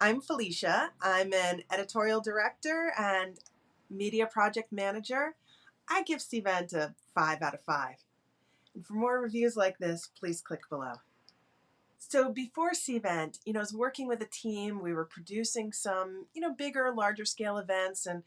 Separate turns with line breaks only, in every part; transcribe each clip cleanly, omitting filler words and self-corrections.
I'm Felicia. I'm an editorial director and media project manager. I give Cvent a 5 out of 5. And for more reviews like this, please click below. So before Cvent, I was working with a team. We were producing some, bigger, larger scale events and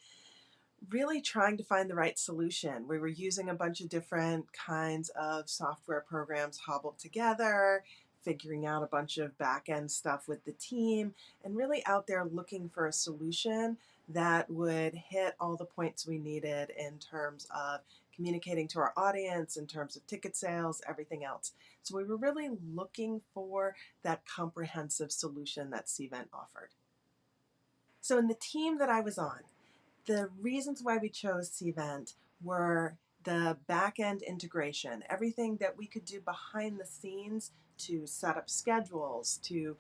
really trying to find the right solution. We were using a bunch of different kinds of software programs hobbled together, figuring out a bunch of back-end stuff with the team, and really out there looking for a solution that would hit all the points we needed in terms of communicating to our audience, in terms of ticket sales, everything else. So we were really looking for that comprehensive solution that Cvent offered. So in the team that I was on, the reasons why we chose Cvent were the back-end integration, everything that we could do behind the scenes to set up schedules, to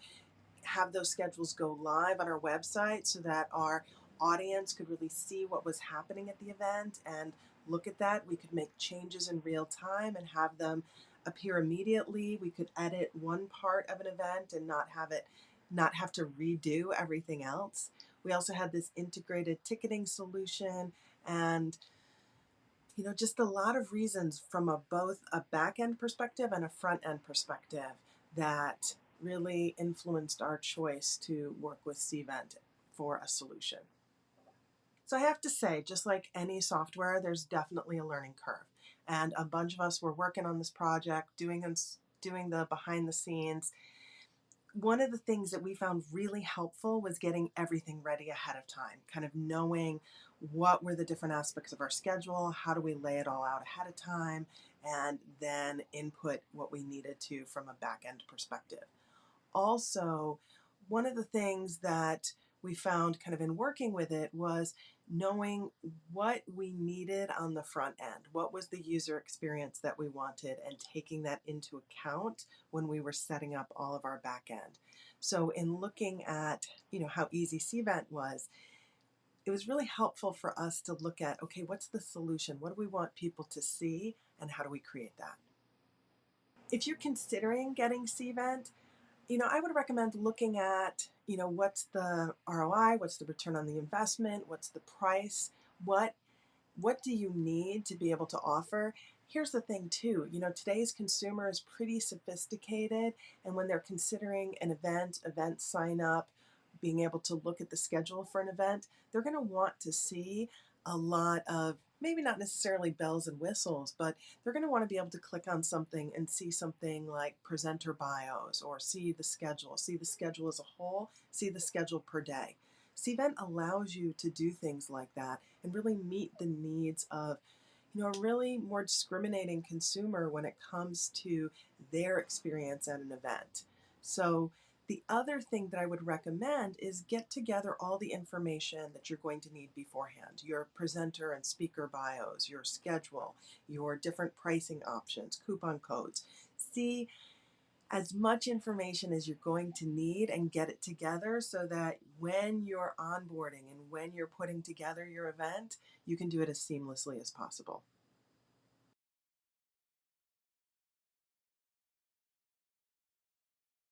have those schedules go live on our website so that our audience could really see what was happening at the event and look at that. We could make changes in real time and have them appear immediately. We could edit one part of an event and not have to redo everything else. We also had this integrated ticketing solution and just a lot of reasons from both a back-end perspective and a front-end perspective that really influenced our choice to work with Cvent for a solution. So I have to say, just like any software, there's definitely a learning curve. And a bunch of us were working on this project, doing the behind the scenes. One of the things that we found really helpful was getting everything ready ahead of time, kind of knowing what were the different aspects of our schedule, how do we lay it all out ahead of time, and then input what we needed to from a back-end perspective. Also, one of the things that we found kind of in working with it was knowing what we needed on the front end. What was the user experience that we wanted and taking that into account when we were setting up all of our back end. So in looking at, how easy Cvent was, it was really helpful for us to look at, okay, what's the solution? What do we want people to see and how do we create that? If you're considering getting Cvent, I would recommend looking at, what's the ROI, what's the return on the investment, what's the price, what do you need to be able to offer? Here's the thing too, today's consumer is pretty sophisticated, and when they're considering an event sign up, being able to look at the schedule for an event, they're going to want to see a lot of maybe not necessarily bells and whistles, but they're going to want to be able to click on something and see something like presenter bios or see the schedule as a whole, see the schedule per day. Cvent allows you to do things like that and really meet the needs of a really more discriminating consumer when it comes to their experience at an event. So the other thing that I would recommend is get together all the information that you're going to need beforehand, your presenter and speaker bios, your schedule, your different pricing options, coupon codes. See as much information as you're going to need and get it together so that when you're onboarding and when you're putting together your event, you can do it as seamlessly as possible.